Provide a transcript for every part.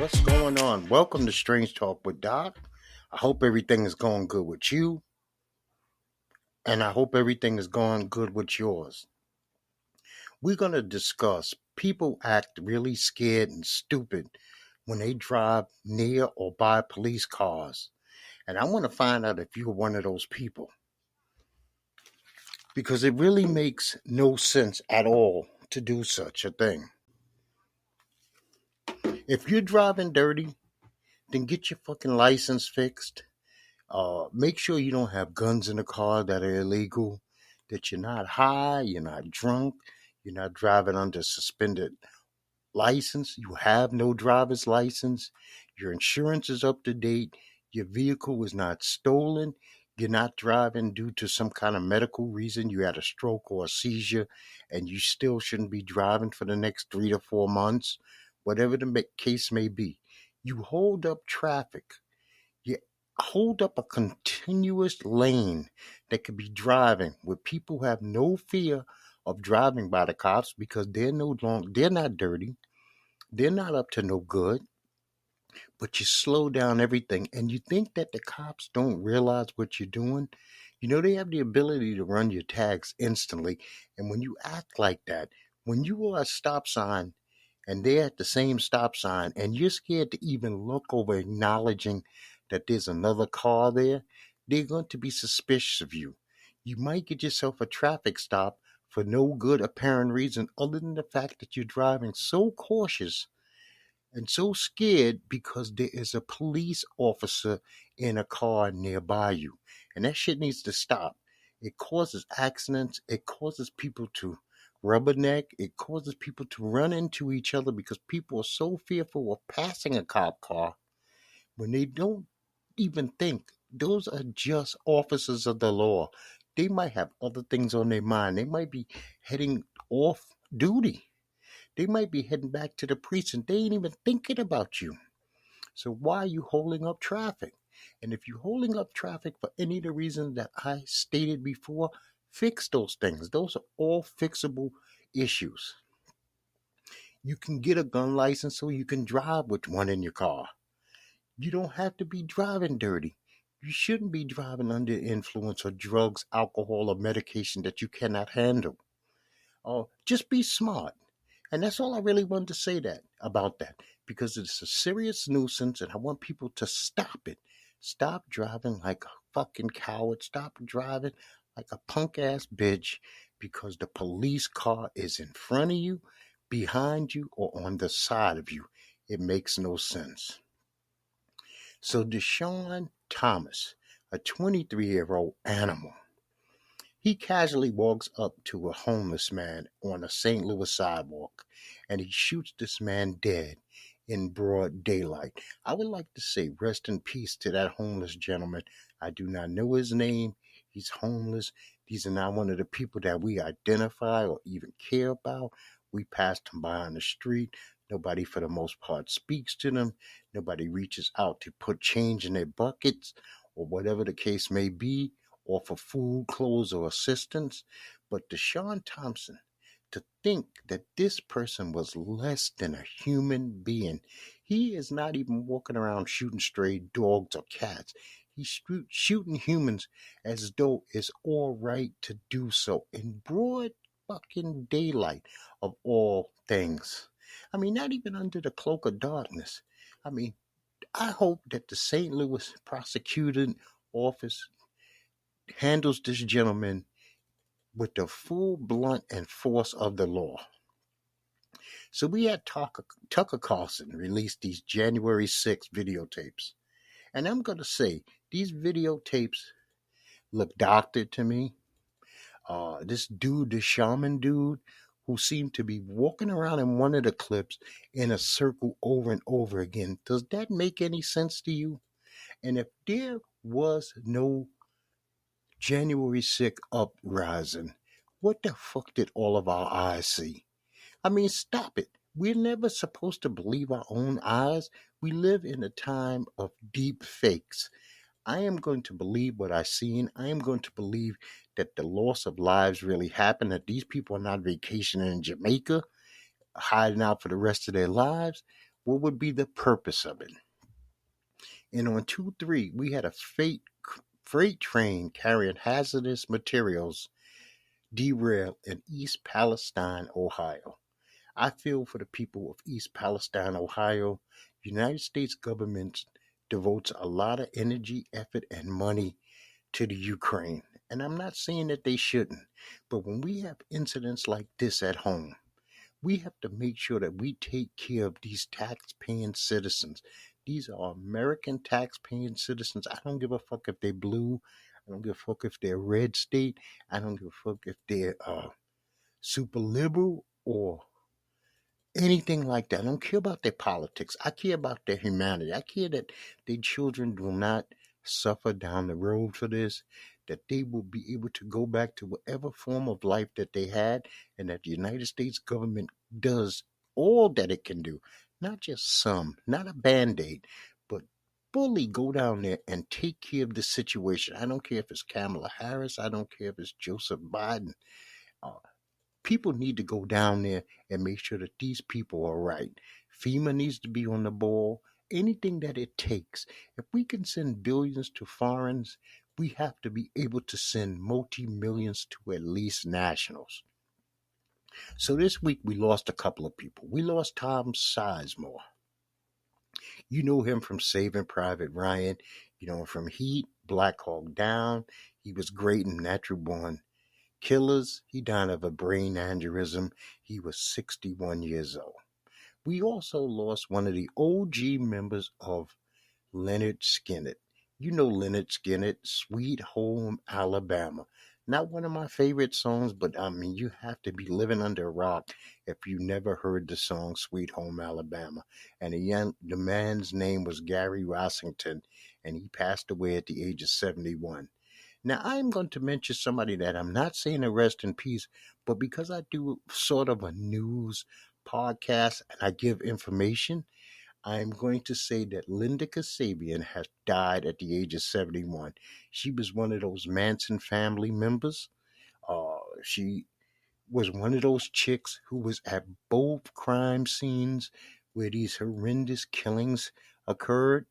What's going on? Welcome to Strange Talk with Doc. I hope everything is going good with you, and I hope everything is going good with yours. We're going to discuss people act really scared and stupid when they drive near or by police cars. And I want to find out if you're one of those people. Because it really makes no sense at all to do such a thing. If you're driving dirty, then get your fucking license fixed. Make sure you don't have guns in the car that are illegal, that you're not high, you're not drunk, you're not driving under suspended license, you have no driver's license, your insurance is up to date, your vehicle is not stolen, you're not driving due to some kind of medical reason, you had a stroke or a seizure, and you still shouldn't be driving for the next 3 to 4 months, whatever the case may be. You hold up traffic. You hold up a continuous lane that could be driving where people have no fear of driving by the cops because they're not dirty, they're not up to no good, but you slow down everything and you think that the cops don't realize what you're doing. You know, they have the ability to run your tags instantly. And when you act like that, when you are a stop sign and they're at the same stop sign and you're scared to even look over acknowledging that there's another car there, they're going to be suspicious of you. You might get yourself a traffic stop for no good apparent reason other than the fact that you're driving so cautious and so scared because there is a police officer in a car nearby you. And that shit needs to stop. It causes accidents. It causes people to rubberneck. It causes people to run into each other because people are so fearful of passing a cop car when they don't even think those are just officers of the law. They might have other things on their mind. They might be heading off duty. They might be heading back to the precinct. They ain't even thinking about you. So why are you holding up traffic? And if you're holding up traffic for any of the reasons that I stated before, fix those things. Those are all fixable issues. You can get a gun license so you can drive with one in your car. You don't have to be driving dirty. You shouldn't be driving under influence of drugs, alcohol, or medication that you cannot handle. Just be smart. And that's all I really wanted to say about that, because it's a serious nuisance and I want people to stop it. Stop driving like a fucking coward. Stop driving like a punk ass bitch because the police car is in front of you, behind you, or on the side of you. It makes no sense. So Deshawn Thomas, a 23-year-old animal, he casually walks up to a homeless man on a St. Louis sidewalk and he shoots this man dead in broad daylight. I would like to say rest in peace to that homeless gentleman. I do not know his name. He's homeless. These are not one of the people that we identify or even care about. We passed him by on the street. Nobody, for the most part, speaks to them. Nobody reaches out to put change in their buckets or whatever the case may be, or for food, clothes, or assistance. But Deshawn Thompson, to think that this person was less than a human being. He is not even walking around shooting stray dogs or cats. He's shooting humans as though it's all right to do so in broad fucking daylight of all things. I mean, not even under the cloak of darkness. I mean, I hope that the St. Louis prosecuting office handles this gentleman with the full blunt and force of the law. So we had Tucker Carlson release these January 6th videotapes. And I'm going to say, these videotapes look doctored to me. This dude, the shaman dude, who seemed to be walking around in one of the clips in a circle over and over again. Does that make any sense to you? And if there was no January 6th uprising, what the fuck did all of our eyes see? I mean, stop it. We're never supposed to believe our own eyes. We live in a time of deep fakes. I am going to believe what I've seen. I am going to believe that the loss of lives really happened, that these people are not vacationing in Jamaica, hiding out for the rest of their lives. What would be the purpose of it? And on 2-3, we had a freight train carrying hazardous materials derail in East Palestine, Ohio. I feel for the people of East Palestine, Ohio. United States government devotes a lot of energy, effort, and money to the Ukraine. And I'm not saying that they shouldn't, but when we have incidents like this at home, we have to make sure that we take care of these tax-paying citizens. These are American tax-paying citizens. I don't give a fuck if they're blue. I don't give a fuck if they're red state. I don't give a fuck if they're super liberal or anything like that. I don't care about their politics. I care about their humanity. I care that their children do not suffer down the road for this, that they will be able to go back to whatever form of life that they had, and that the United States government does all that it can do. Not just some, not a band aid, but fully go down there and take care of the situation. I don't care if it's Kamala Harris. I don't care if it's Joseph Biden. Uh, People need to go down there and make sure that these people are right. FEMA needs to be on the ball. Anything that it takes. If we can send billions to foreigners, we have to be able to send multi-millions to at least nationals. So this week we lost a couple of people. We lost Tom Sizemore. You know him from Saving Private Ryan. You know him from Heat, Black Hawk Down. He was great in Natural Born Killers. He died of a brain aneurysm. He was 61 years old. We also lost one of the OG members of Leonard Skinner. You know Leonard Skinner, Sweet Home Alabama. Not one of my favorite songs, but I mean, you have to be living under a rock if you never heard the song Sweet Home Alabama. And the man's name was Gary Rossington, and he passed away at the age of 71. Now, I'm going to mention somebody that I'm not saying to rest in peace, but because I do sort of a news podcast and I give information, I'm going to say that Linda Kasabian has died at the age of 71. She was one of those Manson family members. She was one of those chicks who was at both crime scenes where these horrendous killings occurred,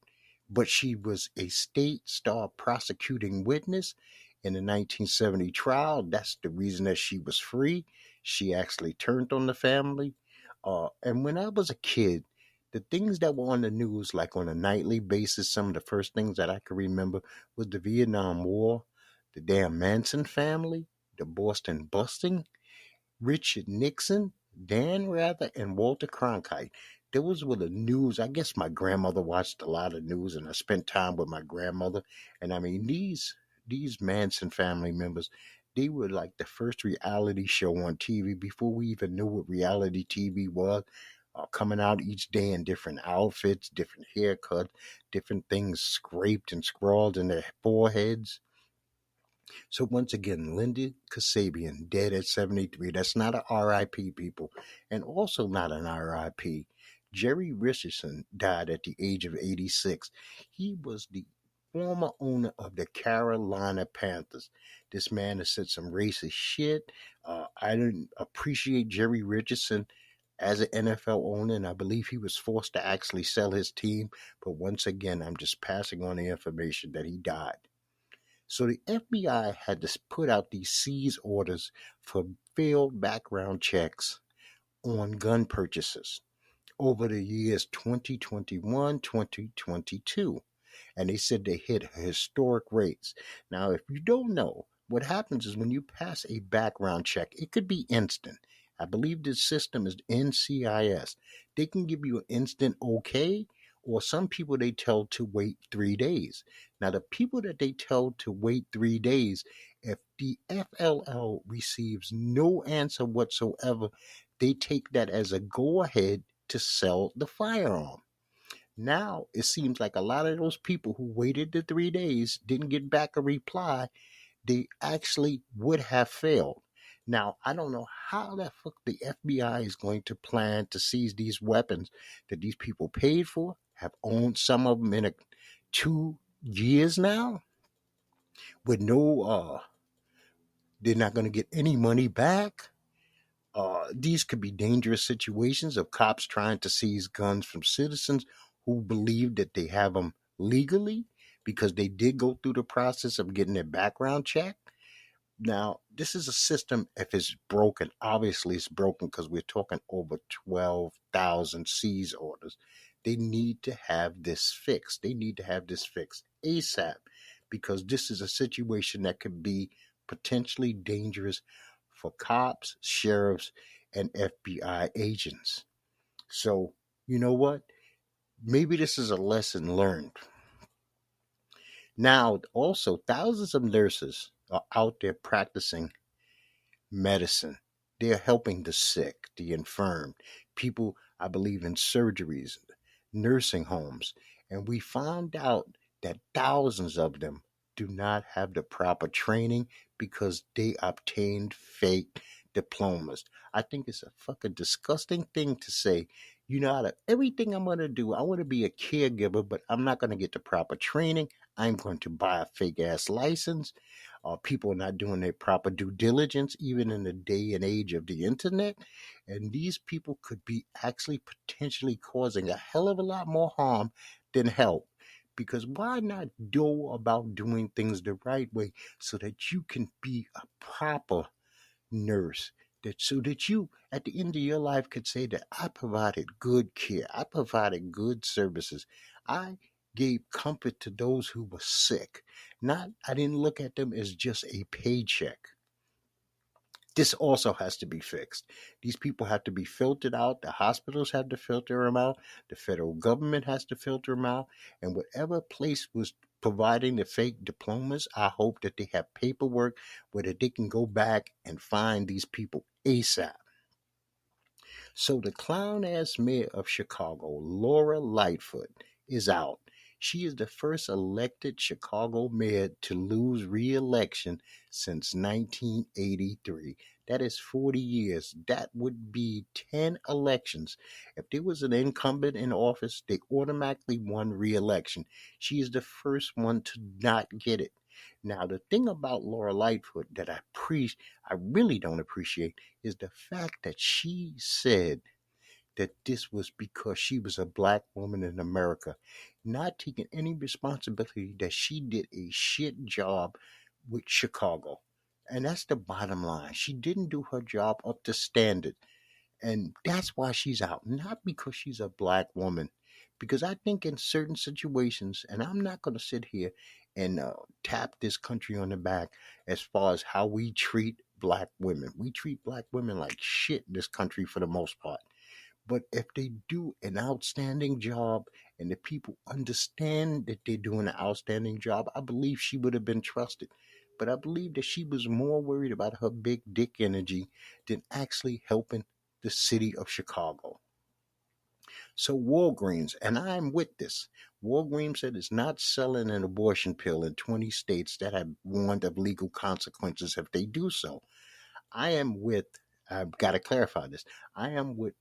but she was a state star prosecuting witness in the 1970 trial. That's the reason that she was free. She actually turned on the family. And when I was a kid, the things that were on the news, like on a nightly basis, some of the first things that I could remember was the Vietnam War, the damn Manson family, the Boston busting, Richard Nixon, Dan Rather, and Walter Cronkite. Those were the news. I guess my grandmother watched a lot of news, and I spent time with my grandmother. And I mean, these Manson family members, they were like the first reality show on TV before we even knew what reality TV was. Coming out each day in different outfits, different haircuts, different things scraped and scrawled in their foreheads. So once again, Linda Kasabian, dead at 73. That's not an RIP, people. And also not an RIP. Jerry Richardson died at the age of 86. He was the former owner of the Carolina Panthers. This man has said some racist shit. I didn't appreciate Jerry Richardson as an NFL owner, and I believe he was forced to actually sell his team. But once again, I'm just passing on the information that he died. So the FBI had to put out these seize orders for failed background checks on gun purchases over the years 2021, 2022. And they said they hit historic rates. Now, if you don't know, what happens is when you pass a background check, it could be instant. I believe the system is NCIS. They can give you an instant okay, or some people they tell to wait 3 days. Now, the people that they tell to wait 3 days, if the FLL receives no answer whatsoever, they take that as a go ahead to sell the firearm. Now it seems like a lot of those people who waited the 3 days didn't get back a reply. They actually would have failed. Now, I don't know how the fuck the FBI is going to plan to seize these weapons that these people paid for, have owned some of them in 2 years now, with no, they're not going to get any money back. These could be dangerous situations of cops trying to seize guns from citizens who believe that they have them legally because they did go through the process of getting their background checked. Now, this is a system, if it's broken, obviously it's broken because we're talking over 12,000 seize orders. They need to have this fixed. They need to have this fixed ASAP because this is a situation that could be potentially dangerous for cops, sheriffs, and FBI agents. So, you know what? Maybe this is a lesson learned. Now, also, thousands of nurses are out there practicing medicine. They're helping the sick, the infirm, people, I believe, in surgeries, nursing homes. And we found out that thousands of them do not have the proper training because they obtained fake diplomas. I think it's a fucking disgusting thing to say, you know, out of everything I'm going to do, I want to be a caregiver, but I'm not going to get the proper training. I'm going to buy a fake ass license. People are not doing their proper due diligence, even in the day and age of the internet. And these people could be actually potentially causing a hell of a lot more harm than help. Because why not go about doing things the right way so that you can be a proper nurse? That so that you, at the end of your life, could say that I provided good care, I provided good services, I gave comfort to those who were sick. Not, I didn't look at them as just a paycheck. This also has to be fixed. These people have to be filtered out. The hospitals have to filter them out. The federal government has to filter them out. And whatever place was providing the fake diplomas, I hope that they have paperwork where that they can go back and find these people ASAP. So the clown ass mayor of Chicago, Laura Lightfoot, is out. She is the first elected Chicago mayor to lose re election since 1983. That is 40 years. That would be 10 elections. If there was an incumbent in office, they automatically won re election. She is the first one to not get it. Now, the thing about Laura Lightfoot that I really don't appreciate is the fact that she said that this was because she was a black woman in America, not taking any responsibility that she did a shit job with Chicago. And that's the bottom line. She didn't do her job up to standard. And that's why she's out, not because she's a black woman. Because I think in certain situations, and I'm not going to sit here and tap this country on the back as far as how we treat black women. We treat black women like shit in this country for the most part. But if they do an outstanding job and the people understand that they're doing an outstanding job, I believe she would have been trusted. But I believe that she was more worried about her big dick energy than actually helping the city of Chicago. So Walgreens, and I'm with this. Walgreens said it's not selling an abortion pill in 20 states that have warned of legal consequences if they do so. I am with, I've got to clarify this, I am with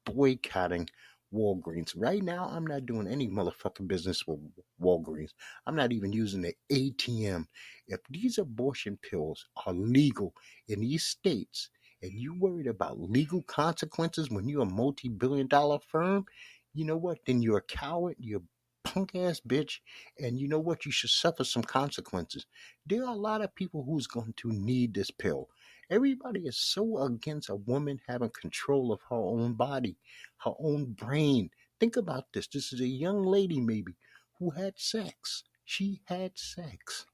boycotting Walgreens. Right now, I'm not doing any motherfucking business with Walgreens. I'm not even using the ATM. If these abortion pills are legal in these states and you worried about legal consequences when you're a multi-billion-dollar firm, you know what? Then you're a coward. You're a punk ass bitch. And you know what? You should suffer some consequences. There are a lot of people who's going to need this pill. Everybody is so against a woman having control of her own body, her own brain. Think about this. This is a young lady, maybe, who had sex. She had sex.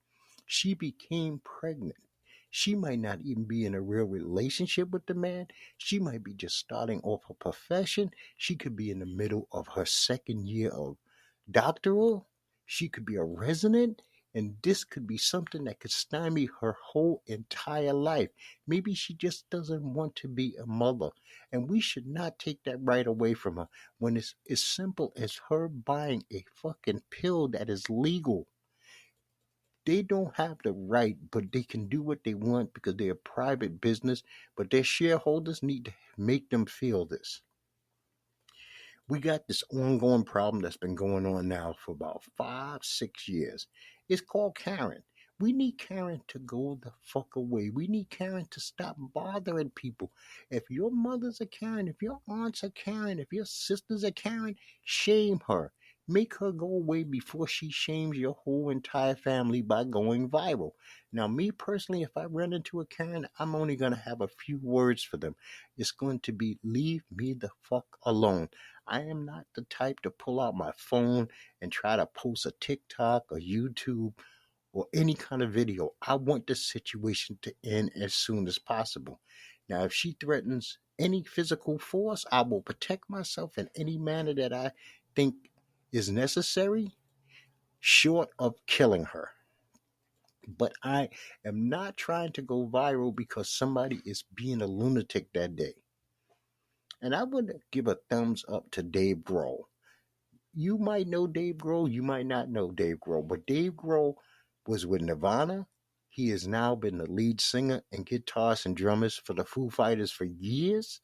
She became pregnant. She might not even be in a real relationship with the man. She might be just starting off her profession. She could be in the middle of her second year of doctoral. She could be a resident. And this could be something that could stymie her whole entire life. Maybe she just doesn't want to be a mother. And we should not take that right away from her when it's as simple as her buying a fucking pill that is legal. They don't have the right, but they can do what they want because they're a private business, but their shareholders need to make them feel this. We got this ongoing problem that's been going on now for about 5, 6 years. It's called Karen. We need Karen to go the fuck away. We need Karen to stop bothering people. If your mother's a Karen, if your aunts are Karen, if your sisters are Karen, shame her. Make her go away before she shames your whole entire family by going viral. Now, me personally, if I run into a Karen, I'm only going to have a few words for them. It's going to be, leave me the fuck alone. I am not the type to pull out my phone and try to post a TikTok or YouTube or any kind of video. I want the situation to end as soon as possible. Now, if she threatens any physical force, I will protect myself in any manner that I think is necessary, short of killing her. But I am not trying to go viral because somebody is being a lunatic that day. And I would give a thumbs up to Dave Grohl. You might know Dave Grohl, you might not know Dave Grohl, but Dave Grohl was with Nirvana. He has now been the lead singer and guitarist and drummer for the Foo Fighters for years.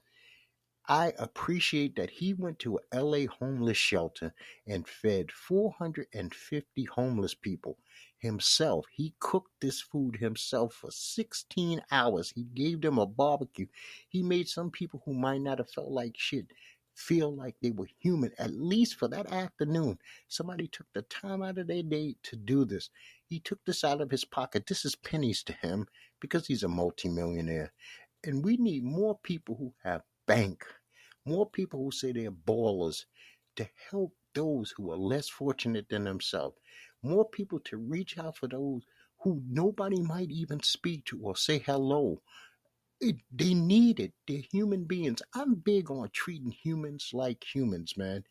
I appreciate that he went to a LA homeless shelter and fed 450 homeless people himself. He cooked this food himself for 16 hours. He gave them a barbecue. He made some people who might not have felt like shit feel like they were human, at least for that afternoon. Somebody took the time out of their day to do this. He took this out of his pocket. This is pennies to him because he's a multimillionaire. And we need more people who have bank, more people who say they're ballers to help those who are less fortunate than themselves, more people to reach out for those who nobody might even speak to or say hello. They need it. They're human beings. I'm big on treating humans like humans, man.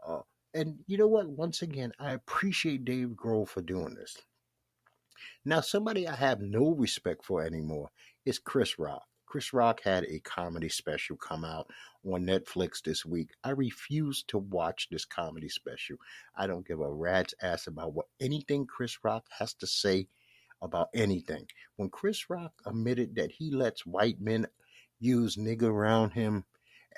Uh, and you know what? Once again, I appreciate Dave Grohl for doing this. Now, somebody I have no respect for anymore is Chris Rock. Chris Rock had a comedy special come out on Netflix this week. I refuse to watch this comedy special. I don't give a rat's ass about what anything Chris Rock has to say about anything. When Chris Rock admitted that he lets white men use nigger around him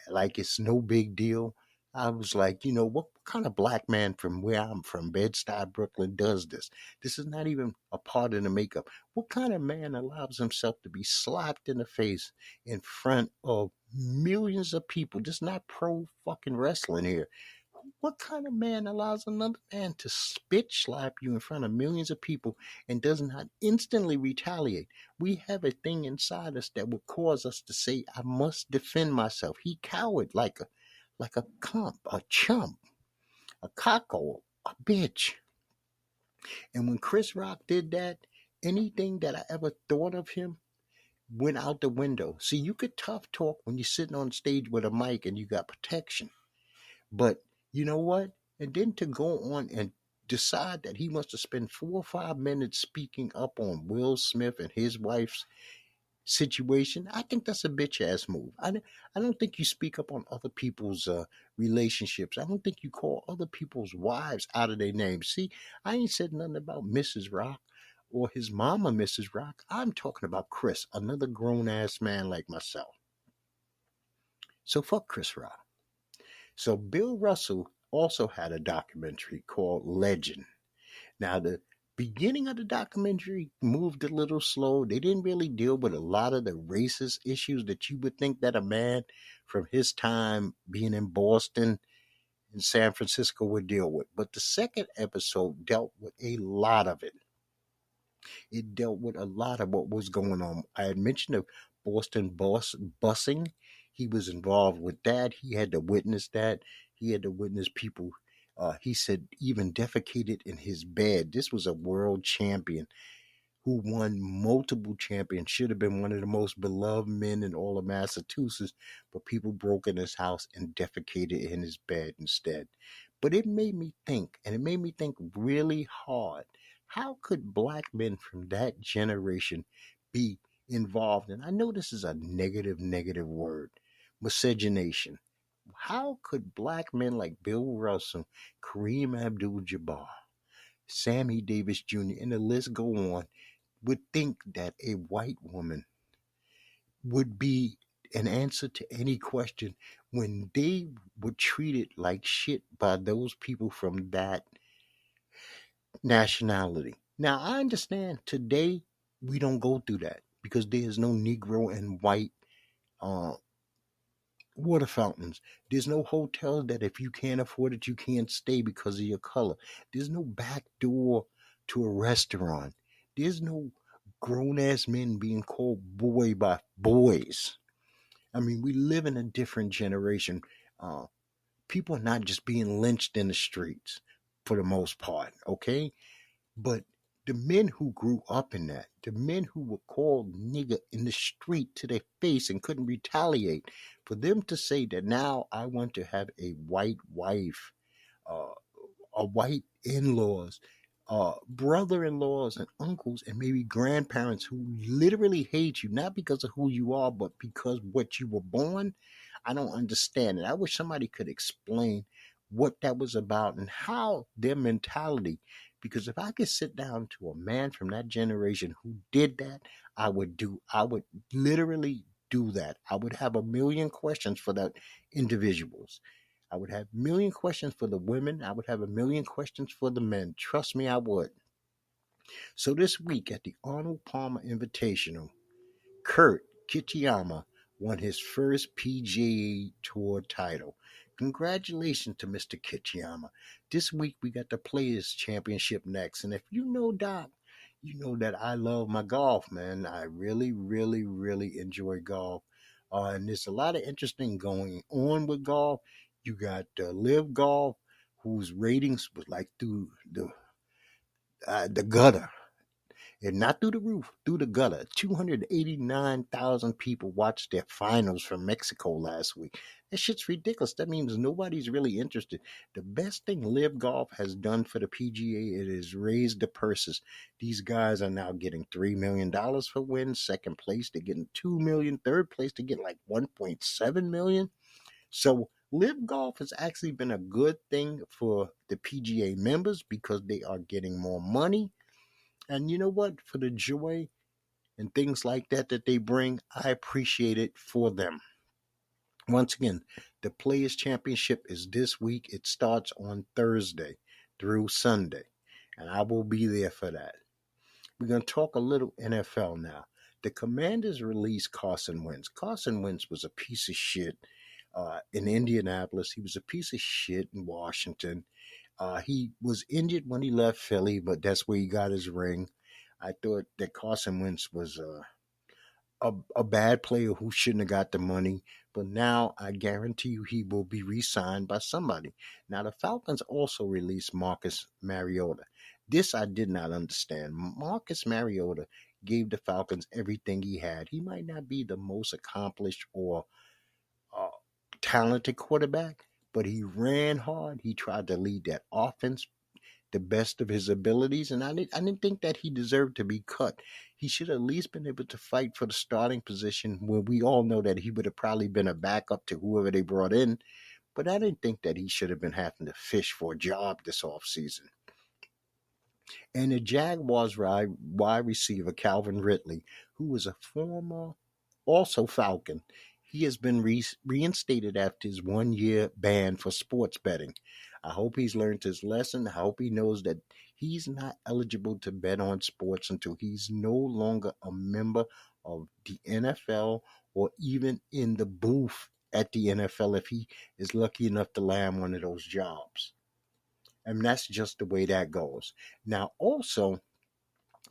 like it's no big deal, I was like, what kind of black man from where I'm from, Bed-Stuy, Brooklyn, does this? This is not even a part of the makeup. What kind of man allows himself to be slapped in the face in front of millions of people? This is not pro fucking wrestling here. What kind of man allows another man to spit slap you in front of millions of people and does not instantly retaliate? We have a thing inside us that would cause us to say, I must defend myself. He cowered like a comp, a chump, a cocko, a bitch. And when Chris Rock did that, anything that I ever thought of him went out the window. See, you could tough talk when you're sitting on stage with a mic and you got protection. But you know what? And then to go on and decide that he wants to spend 4 or 5 minutes speaking up on Will Smith and his wife's situation, I think that's a bitch ass move. I don't think you speak up on other people's relationships. I don't think you call other people's wives out of their names. See, I ain't said nothing about Mrs. Rock or his mama, Mrs. Rock. I'm talking about Chris, another grown ass man like myself. So fuck Chris Rock. So Bill Russell also had a documentary called Legend. Now, the beginning of the documentary moved a little slow. They didn't really deal with a lot of the racist issues that you would think that a man from his time being in Boston and San Francisco would deal with. But the second episode dealt with a lot of it. It dealt with a lot of what was going on. I had mentioned the Boston busing. He was involved with that. He had to witness that. He had to witness people, he said, even defecated in his bed. This was a world champion who won multiple champions, should have been one of the most beloved men in all of Massachusetts, but people broke in his house and defecated in his bed instead. But it made me think, and it made me think really hard. How could black men from that generation be involved? And I know this is a negative word, miscegenation. How could black men like Bill Russell, Kareem Abdul-Jabbar, Sammy Davis Jr., and the list go on, would think that a white woman would be an answer to any question when they were treated like shit by those people from that nationality? Now, I understand today we don't go through that because there's no Negro and white uh, water fountains. There's no hotel that if you can't afford it, you can't stay because of your color. There's no back door to a restaurant. There's no grown ass men being called boy by boys. I mean, we live in a different generation. Uh, People are not just being lynched in the streets for the most part, okay? But the men who grew up in that, the men who were called nigger in the street to their face and couldn't retaliate, for them to say that now I want to have a white wife, uh, a white in-laws, brother-in-laws and uncles and maybe grandparents who literally hate you, not because of who you are, but because what you were born. I don't understand it. I wish somebody could explain what that was about and how their mentality. Because if I could sit down to a man from that generation who did that, I would literally do that. I would have a million questions for that individuals. I would have a million questions for the women. I would have a million questions for the men. Trust me, I would. So this week at the Arnold Palmer Invitational, Kurt Kitayama won his first PGA Tour title. Congratulations to Mr. Kitayama. This week we got the Players Championship next. And if you know Doc, you know that I love my golf, man. I really, really, really enjoy golf. And there's a lot of interesting going on with golf. You got Live Golf, whose ratings was like through the gutter and not through the roof, through the gutter. 289,000 people watched their finals from Mexico last week. That shit's ridiculous. That means nobody's really interested. The best thing Live Golf has done for the PGA, it has raised the purses. These guys are now getting $3 million for wins. Second place, they're getting $2 million. Third place, they get like $1.7 million. So Live Golf has actually been a good thing for the PGA members because they are getting more money. And you know what? For the joy and things like that that they bring, I appreciate it for them. Once again, the Players Championship is this week. It starts on Thursday through Sunday, and I will be there for that. We're going to talk a little NFL now. The Commanders released Carson Wentz. Carson Wentz was a piece of shit in Indianapolis. He was a piece of shit in Washington. He was injured when he left Philly, but that's where he got his ring. I thought that Carson Wentz was a bad player who shouldn't have got the money, but now I guarantee you he will be re signed by somebody. Now, the Falcons also released Marcus Mariota. This I did not understand. Marcus Mariota gave the Falcons everything he had. He might not be the most accomplished or uh, talented quarterback, but he ran hard. He tried to lead that offense the best of his abilities, and I didn't think that he deserved to be cut. He should have at least been able to fight for the starting position where we all know that he would have probably been a backup to whoever they brought in, but I didn't think that he should have been having to fish for a job this offseason. And the Jaguars wide receiver Calvin Ridley, who was a former also Falcon, he has been reinstated after his 1 year ban for sports betting. I hope he's learned his lesson. I hope he knows that he's not eligible to bet on sports until he's no longer a member of the NFL or even in the booth at the NFL if he is lucky enough to land one of those jobs. And that's just the way that goes. Now, also,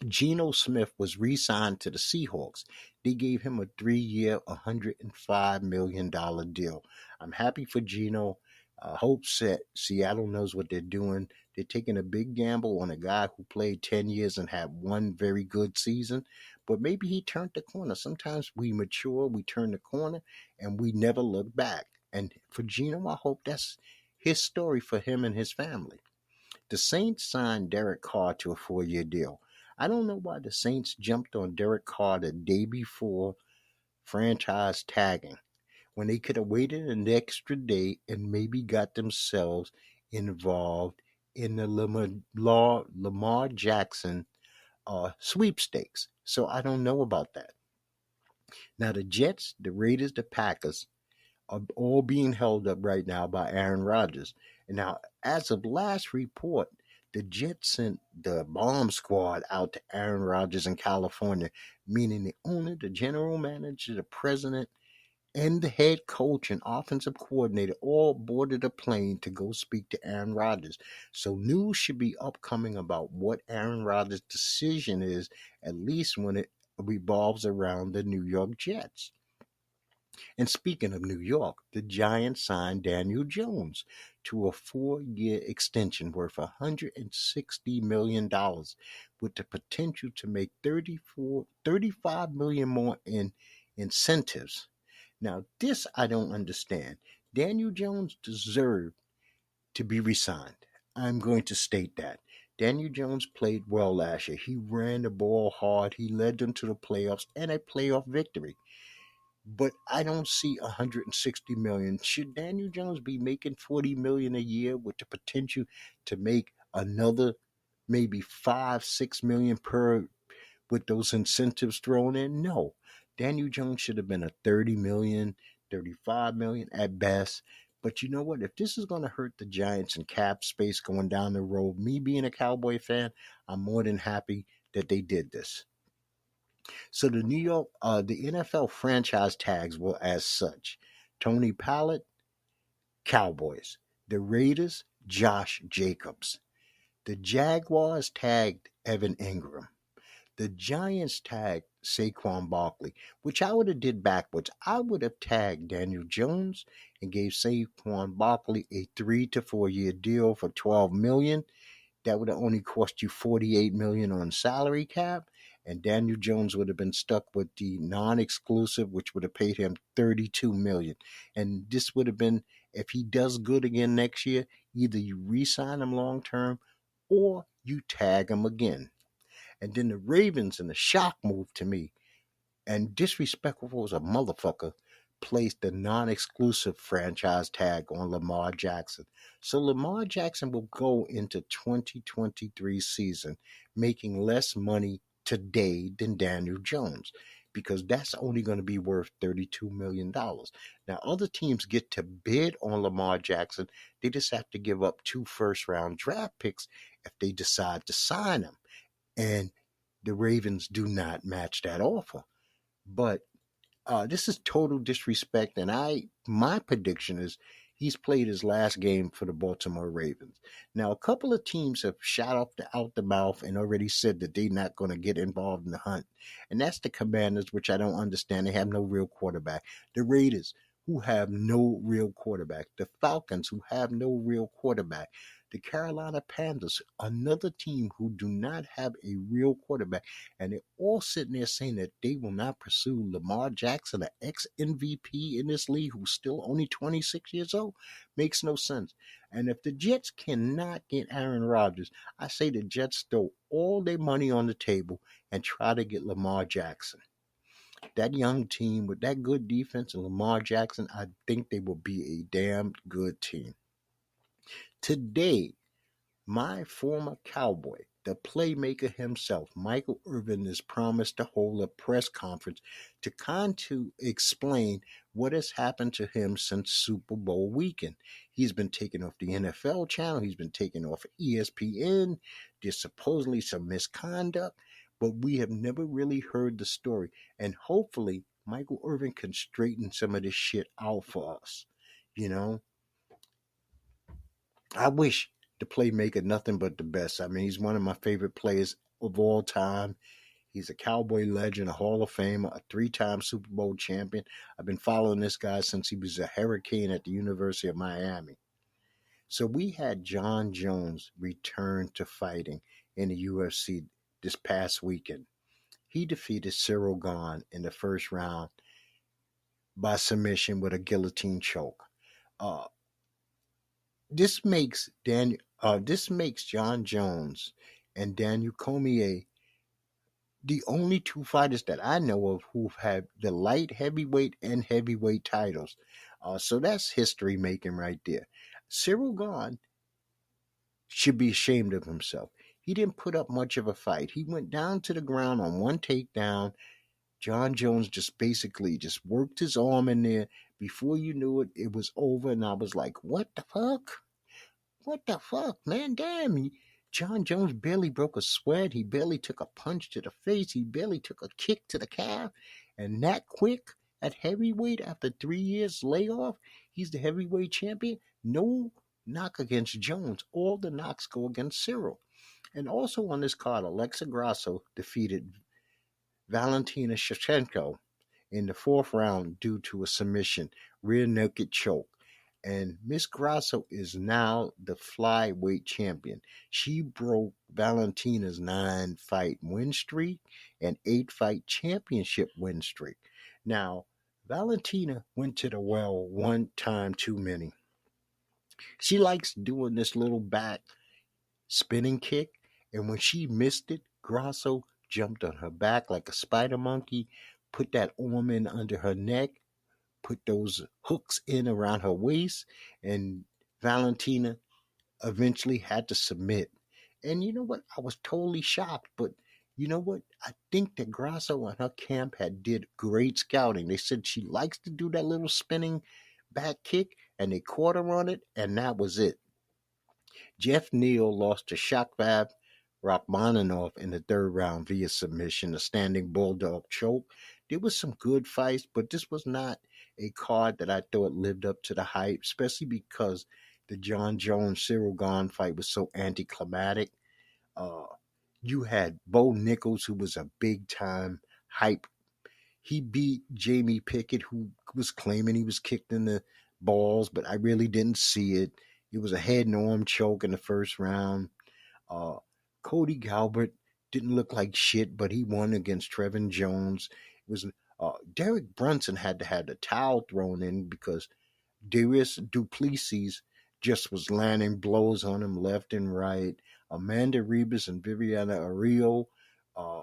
Geno Smith was re signed to the Seahawks. They gave him a 3 year, $105 million deal. I'm happy for Geno. I hope Seattle knows what they're doing. They're taking a big gamble on a guy who played 10 years and had one very good season, but maybe he turned the corner. Sometimes we mature, we turn the corner, and we never look back. And for Geno, I hope that's his story for him and his family. The Saints signed Derek Carr to a 4 year deal. I don't know why the Saints jumped on Derek Carr the day before franchise tagging when they could have waited an extra day and maybe got themselves involved in the Lamar Jackson sweepstakes. So I don't know about that. Now, the Jets, the Raiders, the Packers are all being held up right now by Aaron Rodgers. And now, as of last report, The Jets sent the bomb squad out to Aaron Rodgers in California, meaning the owner, the general manager, the president, and the head coach and offensive coordinator all boarded a plane to go speak to Aaron Rodgers. So news should be upcoming about what Aaron Rodgers' decision is, at least when it revolves around the New York Jets. And speaking of New York, the Giants signed Daniel Jones to a 4-year extension worth $160 million dollars, with the potential to make 35 million more in incentives. Now, this I don't understand. Daniel Jones deserved to be resigned. I'm going to state that. Daniel Jones played well last year. He ran the ball hard. He led them to the playoffs and a playoff victory. But I don't see 160 million. Should Daniel Jones be making 40 million a year with the potential to make another maybe 5-6 million per with those incentives thrown in? No. Daniel Jones should have been a 30 million, 35 million at best. But you know what? If this is going to hurt the Giants in cap space going down the road, me being a Cowboy fan, I'm more than happy that they did this. So the NFL franchise tags were as such: Tony Pollard, Cowboys; the Raiders, Josh Jacobs; the Jaguars tagged Evan Ingram; the Giants tagged Saquon Barkley, which I would have did backwards. I would have tagged Daniel Jones and gave Saquon Barkley a 3 to 4 year deal for 12 million. That would have only cost you 48 million on salary cap, and Daniel Jones would have been stuck with the non-exclusive, which would have paid him 32 million. And this would have been, if he does good again next year, either you re-sign him long term or you tag him again. And then the Ravens, in the shock move to me, and disrespectful as a motherfucker, placed the non-exclusive franchise tag on Lamar Jackson. So Lamar Jackson will go into 2023 season making less money today than Daniel Jones, because that's only going to be worth $32 million. Now, other teams get to bid on Lamar Jackson. They just have to give up 2 first-round draft picks if they decide to sign him. And the Ravens do not match that offer. But this is total disrespect, and my prediction is he's played his last game for the Baltimore Ravens. Now, a couple of teams have shot up out the mouth and already said that they're not going to get involved in the hunt, and that's the Commanders, which I don't understand. They have no real quarterback. The Raiders, who have no real quarterback. The Falcons, who have no real quarterback. The Carolina Panthers, another team who do not have a real quarterback. And they're all sitting there saying that they will not pursue Lamar Jackson, an ex-MVP in this league who's still only 26 years old. Makes no sense. And if the Jets cannot get Aaron Rodgers, I say the Jets throw all their money on the table and try to get Lamar Jackson. That young team with that good defense and Lamar Jackson, I think they will be a damn good team. Today, my former Cowboy, the playmaker himself, Michael Irvin, is promised to hold a press conference to explain what has happened to him since Super Bowl weekend. He's been taken off the NFL channel. He's been taken off ESPN. There's supposedly some misconduct, but we have never really heard the story. And hopefully, Michael Irvin can straighten some of this shit out for us. You know, I wish the playmaker nothing but the best. I mean, he's one of my favorite players of all time. He's a Cowboy legend, a Hall of Famer, a 3-time Super Bowl champion. I've been following this guy since he was a Hurricane at the University of Miami. So we had Jon Jones return to fighting in the UFC this past weekend. He defeated Ciryl Gane in the first round by submission with a guillotine choke. This makes Jon Jones and Daniel Cormier the only 2 fighters that I know of who've had the light heavyweight and heavyweight titles. So that's history making right there. Ciryl Gane should be ashamed of himself. He didn't put up much of a fight. He went down to the ground on one takedown. Jon Jones just basically just worked his arm in there. Before you knew it, it was over, and I was like, what the fuck? What the fuck, man? Damn. John Jones barely broke a sweat. He barely took a punch to the face. He barely took a kick to the calf. And that quick at heavyweight after 3 years layoff, he's the heavyweight champion. No knock against Jones. All the knocks go against Ciryl. And also on this card, Alexa Grasso defeated Valentina Shevchenko in the fourth round due to a submission, rear naked choke. And Miss Grasso is now the flyweight champion. She broke Valentina's 9-fight win streak and 8-fight championship win streak. Now, Valentina went to the well one time too many. She likes doing this little back spinning kick, and when she missed it, Grasso jumped on her back like a spider monkey, put that arm in under her neck, put those hooks in around her waist, and Valentina eventually had to submit. And you know what? I was totally shocked, but you know what? I think that Grasso and her camp had did great scouting. They said she likes to do that little spinning back kick, and they caught her on it, and that was it. Jeff Neal lost to Shakvav Rachmaninoff in the third round via submission, a standing bulldog choke. There was some good fights, but this was not a card that I thought lived up to the hype, especially because the John Jones Ciryl Gane fight was so anticlimactic. Uh, you had Bo Nichols, who was a big time hype. He beat Jamie Pickett, who was claiming he was kicked in the balls, but I really didn't see it. It was a head and arm choke in the first round. Uh, Cody Galbert didn't look like shit, but he won against Trevin Jones. It was Derek Brunson had to have the towel thrown in because Darius Duplessis just was landing blows on him left and right. Amanda Ribas and Viviana Ario, uh,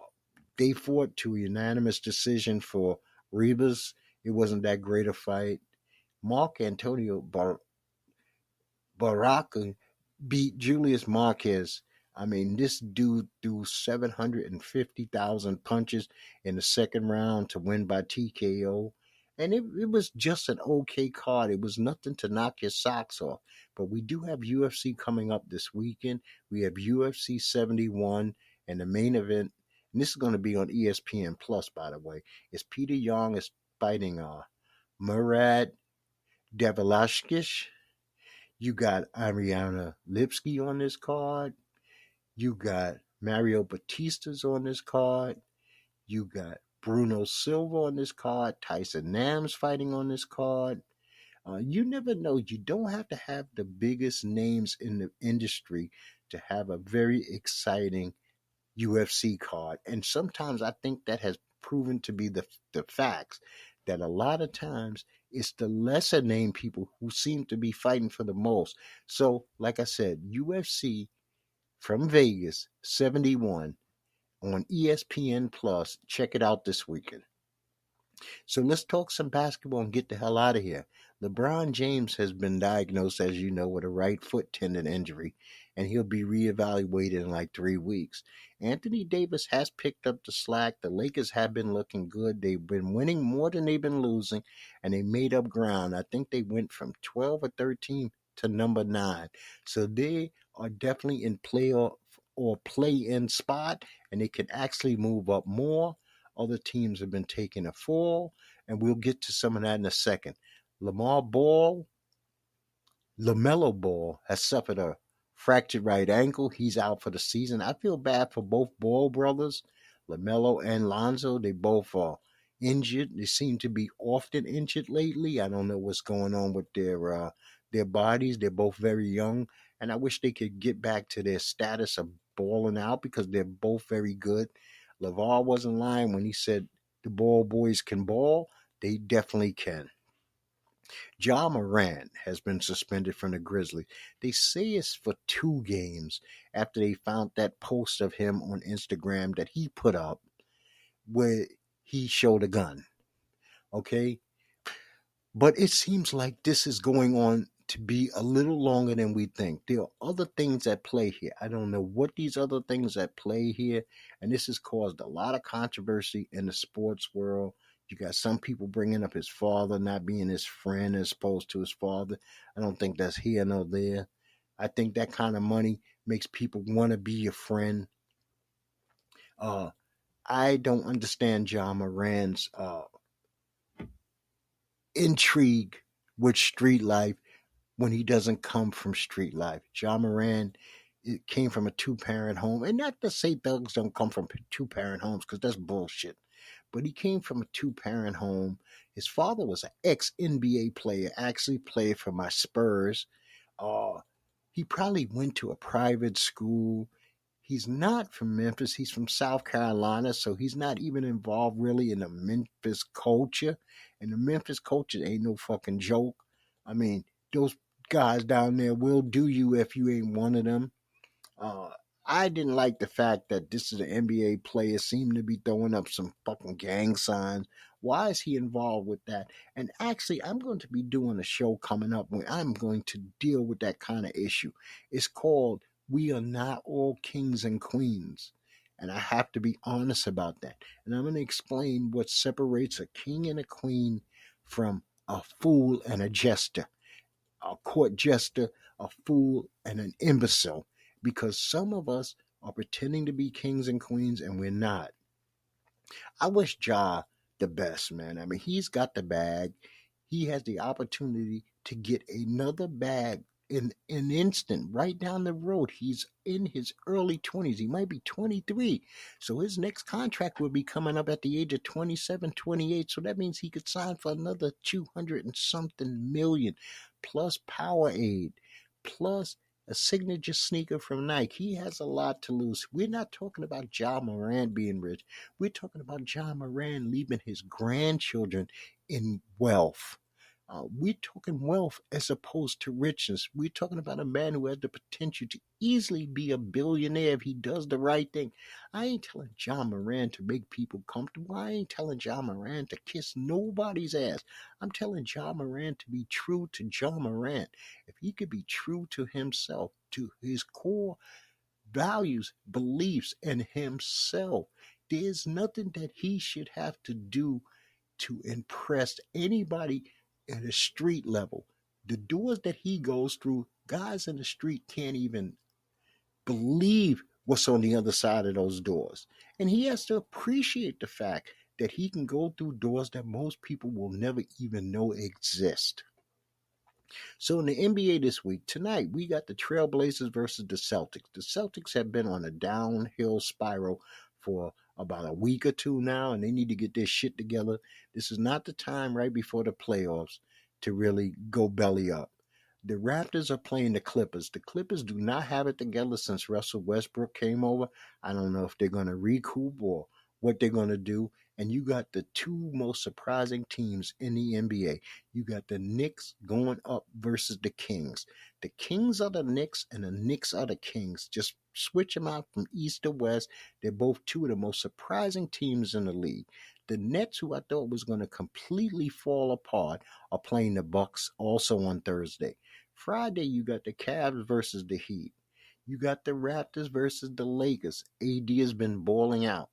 they fought to a unanimous decision for Ribas. It wasn't that great a fight. Mark Antonio Baraka beat Julius Marquez. I mean, this dude threw 750,000 punches in the second round to win by TKO. And it was just an okay card. It was nothing to knock your socks off. But we do have UFC coming up this weekend. We have UFC 71 and the main event. And this is going to be on ESPN Plus, by the way. Is Peter Young is fighting Murad Develashkish. You got Ariana Lipsky on this card. You got Mario Batista's on this card. You got Bruno Silva on this card. Tyson Nam's fighting on this card. You never know. You don't have to have the biggest names in the industry to have a very exciting UFC card. And sometimes I think that has proven to be the facts that a lot of times it's the lesser name people who seem to be fighting for the most. So, like I said, UFC from Vegas 71 on ESPN Plus. Check it out this weekend. So let's talk some basketball and get the hell out of here. LeBron James has been diagnosed, as you know, with a right foot tendon injury, and he'll be reevaluated in like 3 weeks. Anthony Davis has picked up the slack. The Lakers have been looking good. They've been winning more than they've been losing, and they made up ground. I think they went from 12 or 13 to number 9. So they are definitely in playoff or play-in spot, and they can actually move up more. Other teams have been taking a fall, and we'll get to some of that in a second. LaMelo Ball has suffered a fractured right ankle. He's out for the season. I feel bad for both Ball brothers, LaMelo and Lonzo. They both are injured. They seem to be often injured lately. I don't know what's going on with their bodies. They're both very young, and I wish they could get back to their status of balling out because they're both very good. LeVar wasn't lying when he said the Ball boys can ball. They definitely can. Ja Morant has been suspended from the Grizzlies. They say it's for 2 games after they found that post of him on Instagram that he put up where he showed a gun. Okay? But it seems like this is going on to be a little longer than we think. There are other things at play here. I don't know what these other things at play here, and this has caused a lot of controversy in the sports world. You got some people bringing up his father not being his friend as opposed to his father. I don't think that's here nor there. I think that kind of money makes people want to be your friend. I don't understand John Moran's intrigue with street life when he doesn't come from street life. John Moran, it came from a two-parent home, and not to say thugs don't come from two-parent homes, because that's bullshit. But he came from a two-parent home. His father was an ex-NBA player, actually played for my Spurs. Uh, he probably went to a private school. He's not from Memphis. He's from South Carolina, so he's not even involved really in the Memphis culture. And the Memphis culture ain't no fucking joke. I mean, those guys down there will do you if you ain't one of them. Uh, I didn't like the fact that this is an NBA player, seemed to be throwing up some fucking gang signs. Why is he involved with that? And actually, I'm going to be doing a show coming up where I'm going to deal with that kind of issue. It's called We Are Not All Kings and Queens. And I have to be honest about that. And I'm going to explain what separates a king and a queen from a fool and a jester, a court jester, a fool, and an imbecile, because some of us are pretending to be kings and queens and we're not. I wish Ja the best, man. I mean, he's got the bag. He has the opportunity to get another bag in an instant right down the road. He's in his early 20s. He might be 23. So his next contract will be coming up at the age of 27, 28. So that means he could sign for another 200 and something million, plus Powerade, plus a signature sneaker from Nike. He has a lot to lose. We're not talking about Ja Morant being rich. We're talking about Ja Morant leaving his grandchildren in wealth. We're talking wealth as opposed to richness. We're talking about a man who has the potential to easily be a billionaire if he does the right thing. I ain't telling Ja Morant to make people comfortable. I ain't telling Ja Morant to kiss nobody's ass. I'm telling Ja Morant to be true to Ja Morant. If he could be true to himself, to his core values, beliefs, and himself, there's nothing that he should have to do to impress anybody at a street level. The doors that he goes through, guys in the street can't even believe what's on the other side of those doors. And he has to appreciate the fact that he can go through doors that most people will never even know exist. So in the NBA this week, tonight, we got the Trailblazers versus the Celtics. The Celtics have been on a downhill spiral for about a week or two now, and they need to get their shit together. This is not the time right before the playoffs to really go belly up. The Raptors are playing the Clippers. The Clippers do not have it together since Russell Westbrook came over. I don't know if they're going to recoup or what they're going to do. And you got the two most surprising teams in the NBA. You got the Knicks going up versus the Kings. The Kings are the Knicks and the Knicks are the Kings. Just switch them out from east to west. They're both two of the most surprising teams in the league. The Nets, who I thought was going to completely fall apart, are playing the Bucks also on Thursday. Friday, you got the Cavs versus the Heat. You got the Raptors versus the Lakers. AD has been balling out.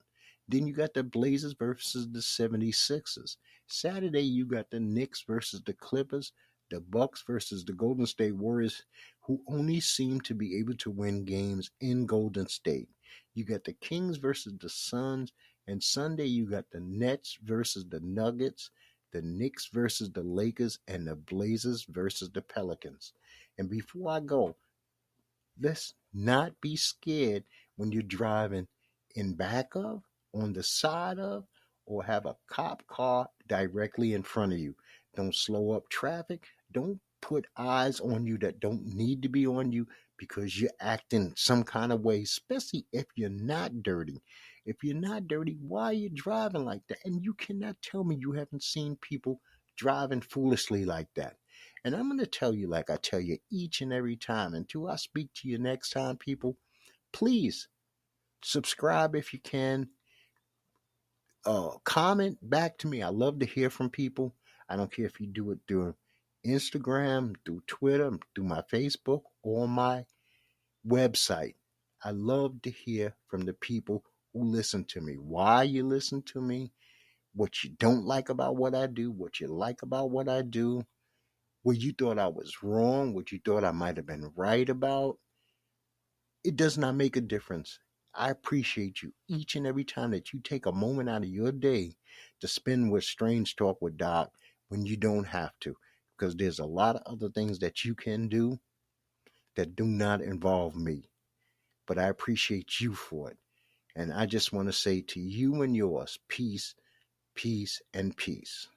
Then you got the Blazers versus the 76ers. Saturday, you got the Knicks versus the Clippers, the Bucks versus the Golden State Warriors, who only seem to be able to win games in Golden State. You got the Kings versus the Suns, and Sunday you got the Nets versus the Nuggets, the Knicks versus the Lakers, and the Blazers versus the Pelicans. And before I go, let's not be scared when you're driving in back of, on the side of, or have a cop car directly in front of you. Don't slow up traffic. Don't put eyes on you that don't need to be on you because you're acting some kind of way, especially if you're not dirty. If you're not dirty, why are you driving like that? And you cannot tell me you haven't seen people driving foolishly like that. And I'm going to tell you, like I tell you each and every time, until I speak to you next time, people, please subscribe if you can. Comment back to me. I love to hear from people. I don't care if you do it through Instagram, through Twitter, through my Facebook, or my website. I love to hear from the people who listen to me. Why you listen to me, what you don't like about what I do, what you like about what I do, what you thought I was wrong, what you thought I might have been right about. It does not make a difference. I appreciate you each and every time that you take a moment out of your day to spend with Strange Talk with Doc when you don't have to. Because there's a lot of other things that you can do that do not involve me. But I appreciate you for it. And I just want to say to you and yours, peace, peace, and peace.